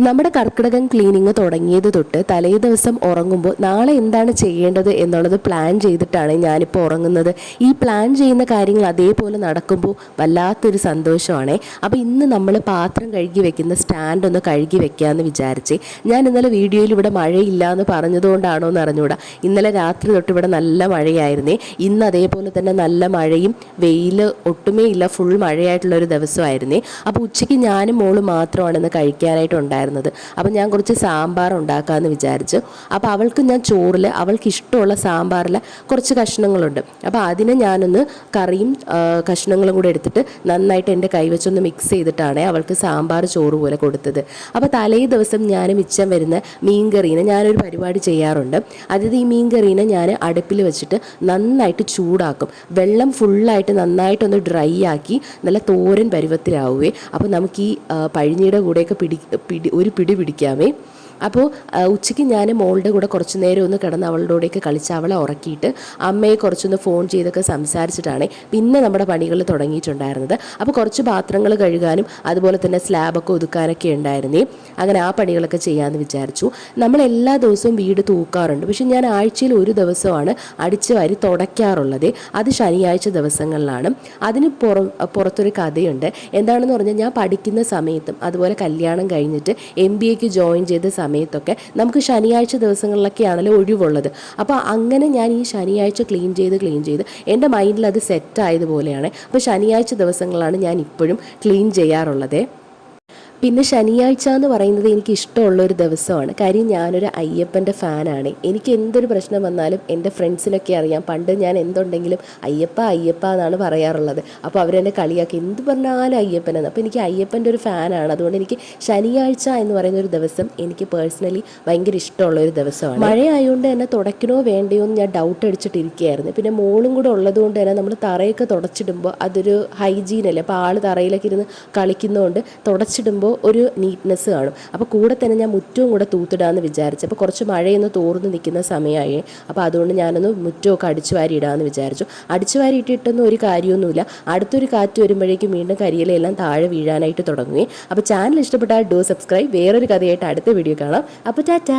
നമ്മുടെ കർക്കിടകം ക്ലീനിങ് തുടങ്ങിയത് തൊട്ട് തലേ ദിവസം ഉറങ്ങുമ്പോൾ നാളെ എന്താണ് ചെയ്യേണ്ടത് എന്നുള്ളത് പ്ലാൻ ചെയ്തിട്ടാണ് ഞാനിപ്പോൾ ഉറങ്ങുന്നത്. ഈ പ്ലാൻ ചെയ്യുന്ന കാര്യങ്ങൾ അതേപോലെ നടക്കുമ്പോൾ വല്ലാത്തൊരു സന്തോഷമാണ്. അപ്പോൾ ഇന്ന് നമ്മൾ പാത്രം കഴുകി വെക്കുന്ന സ്റ്റാൻഡ് ഒന്ന് കഴുകി വെക്കാമെന്ന് വിചാരിച്ച് ഞാൻ ഇന്നലെ വീഡിയോയിൽ ഇവിടെ മഴയില്ല എന്ന് പറഞ്ഞതുകൊണ്ടാണോ എന്ന് അറിഞ്ഞുകൂടാ. ഇന്നലെ രാത്രി തൊട്ട് ഇവിടെ നല്ല മഴയായിരുന്നേ. ഇന്ന് അതേപോലെ തന്നെ നല്ല മഴയും വെയിൽ ഒട്ടുമേ ഇല്ല, ഫുൾ മഴയായിട്ടുള്ളൊരു ദിവസമായിരുന്നേ. അപ്പോൾ ഉച്ചയ്ക്ക് ഞാനും മോള് മാത്രമാണ് ഇന്ന് കഴിക്കാനായിട്ടുണ്ടായിരുന്നത്. അപ്പം ഞാൻ കുറച്ച് സാമ്പാർ ഉണ്ടാക്കാമെന്ന് വിചാരിച്ചു. അപ്പോൾ അവൾക്ക് ഞാൻ ചോറിൽ അവൾക്ക് ഇഷ്ടമുള്ള സാമ്പാറിൽ കുറച്ച് കഷ്ണങ്ങളുണ്ട്. അപ്പോൾ അതിനെ ഞാനൊന്ന് കറിയും കഷ്ണങ്ങളും കൂടെ എടുത്തിട്ട് നന്നായിട്ട് എൻ്റെ കൈവച്ചൊന്ന് മിക്സ് ചെയ്തിട്ടാണ് അവൾക്ക് സാമ്പാർ ചോറ് പോലെ കൊടുത്തത്. അപ്പോൾ തലേ ദിവസം ഞാൻ മിച്ചം വരുന്ന മീൻകറീനെ ഞാനൊരു പരിപാടി ചെയ്യാറുണ്ട്. അതായത് ഈ മീൻകറീനെ ഞാൻ അടുപ്പിൽ വെച്ചിട്ട് നന്നായിട്ട് ചൂടാക്കും. വെള്ളം ഫുള്ളായിട്ട് നന്നായിട്ടൊന്ന് ഡ്രൈ ആക്കി നല്ല തോരൻ പരുവത്തിലാവുകയെ. അപ്പോൾ നമുക്ക് ഈ പഴിഞ്ഞിയുടെ കൂടെയൊക്കെ ഒരു പിടി പിടിക്കാമേ. അപ്പോൾ ഉച്ചയ്ക്ക് ഞാൻ മോളുടെ കൂടെ കുറച്ച് നേരം ഒന്ന് കിടന്ന് അവളുടെ കൂടെയൊക്കെ കളിച്ച് അവളെ ഉറക്കിയിട്ട് അമ്മയെ കുറച്ചൊന്ന് ഫോൺ ചെയ്തൊക്കെ സംസാരിച്ചിട്ടാണ് പിന്നെ നമ്മുടെ പണികൾ തുടങ്ങിയിട്ടുണ്ടായിരുന്നത്. അപ്പോൾ കുറച്ച് പാത്രങ്ങൾ കഴുകാനും അതുപോലെ തന്നെ സ്ലാബൊക്കെ ഒതുക്കാനൊക്കെ ഉണ്ടായിരുന്നേ. അങ്ങനെ ആ പണികളൊക്കെ ചെയ്യാമെന്ന് വിചാരിച്ചു. നമ്മൾ എല്ലാ ദിവസവും വീട് തൂക്കാറുണ്ട്, പക്ഷെ ഞാൻ ആഴ്ചയിൽ ഒരു ദിവസമാണ് അടിച്ച് വാരി തുടയ്ക്കാറുള്ളത്. അത് ശനിയാഴ്ച ദിവസങ്ങളിലാണ്. അതിന് പുറത്തൊരു കഥയുണ്ട്. എന്താണെന്ന് പറഞ്ഞാൽ ഞാൻ പഠിക്കുന്ന സമയത്തും അതുപോലെ കല്യാണം കഴിഞ്ഞിട്ട് MBAക്ക് ജോയിൻ ചെയ്ത സമയത്തൊക്കെ നമുക്ക് ശനിയാഴ്ച ദിവസങ്ങളിലൊക്കെയാണല്ലോ ഒഴിവുള്ളത്. അപ്പോൾ അങ്ങനെ ഞാൻ ഈ ശനിയാഴ്ച ക്ലീൻ ചെയ്ത് എൻ്റെ മൈൻഡിൽ അത് സെറ്റ് ആയതുപോലെയാണ്. അപ്പോൾ ശനിയാഴ്ച ദിവസങ്ങളാണ് ഞാൻ ഇപ്പോഴും ക്ലീൻ ചെയ്യാറുള്ളത്. പിന്നെ ശനിയാഴ്ച എന്ന് പറയുന്നത് എനിക്ക് ഇഷ്ടമുള്ളൊരു ദിവസമാണ്. കാര്യം ഞാനൊരു അയ്യപ്പൻ്റെ ഫാനാണ്. എനിക്ക് എന്തൊരു പ്രശ്നം വന്നാലും എൻ്റെ ഫ്രണ്ട്സിനൊക്കെ അറിയാം. പണ്ട് ഞാൻ എന്തുണ്ടെങ്കിലും അയ്യപ്പ എന്നാണ് പറയാറുള്ളത്. അപ്പോൾ അവരെന്നെ കളിയാക്കി എന്ത് പറഞ്ഞാലും അയ്യപ്പനെന്ന്. അപ്പോൾ എനിക്ക് അയ്യപ്പൻ്റെ ഒരു ഫാനാണ്. അതുകൊണ്ട് എനിക്ക് ശനിയാഴ്ച എന്ന് പറയുന്ന ഒരു ദിവസം എനിക്ക് പേഴ്സണലി ഭയങ്കര ഇഷ്ടമുള്ളൊരു ദിവസമാണ്. മഴയായതുകൊണ്ട് തന്നെ തുടയ്ക്കണോ വേണ്ടയോ എന്ന് ഞാൻ ഡൗട്ട് അടിച്ചിട്ടിരിക്കുകയായിരുന്നു. പിന്നെ മോളും കൂടെ ഉള്ളതുകൊണ്ട് തന്നെ നമ്മൾ തറയൊക്കെ തുടച്ചിടുമ്പോൾ അതൊരു ഹൈജീനല്ലേ. അപ്പോൾ ആൾ തറയിലൊക്കെ ഇരുന്ന് കളിക്കുന്നതുകൊണ്ട് തുടച്ചിടുമ്പോൾ ഒരു നീറ്റ്നെസ് കാണും. അപ്പോൾ കൂടെ തന്നെ ഞാൻ മുറ്റവും കൂടെ തൂത്തിടാമെന്ന് വിചാരിച്ചു. അപ്പോൾ കുറച്ച് മഴയൊന്ന് തോർന്ന് നിൽക്കുന്ന സമയമായി. അപ്പോൾ അതുകൊണ്ട് ഞാനൊന്ന് മുറ്റമൊക്കെ അടിച്ചു വാരി ഇടാമെന്ന് വിചാരിച്ചു. അടിച്ചു വാരി ഇട്ടിട്ടൊന്നും ഒരു കാര്യമൊന്നുമില്ല. അടുത്തൊരു കാറ്റ് വരുമ്പോഴേക്കും വീണ്ടും കരിയിലെല്ലാം താഴെ വീഴാനായിട്ട് തുടങ്ങുകയും. അപ്പോൾ ചാനൽ ഇഷ്ടപ്പെട്ടാൽ ഡു സബ്സ്ക്രൈബ്. വേറൊരു കഥയായിട്ട് അടുത്ത വീഡിയോ കാണാം. അപ്പോൾ ടാറ്റാ.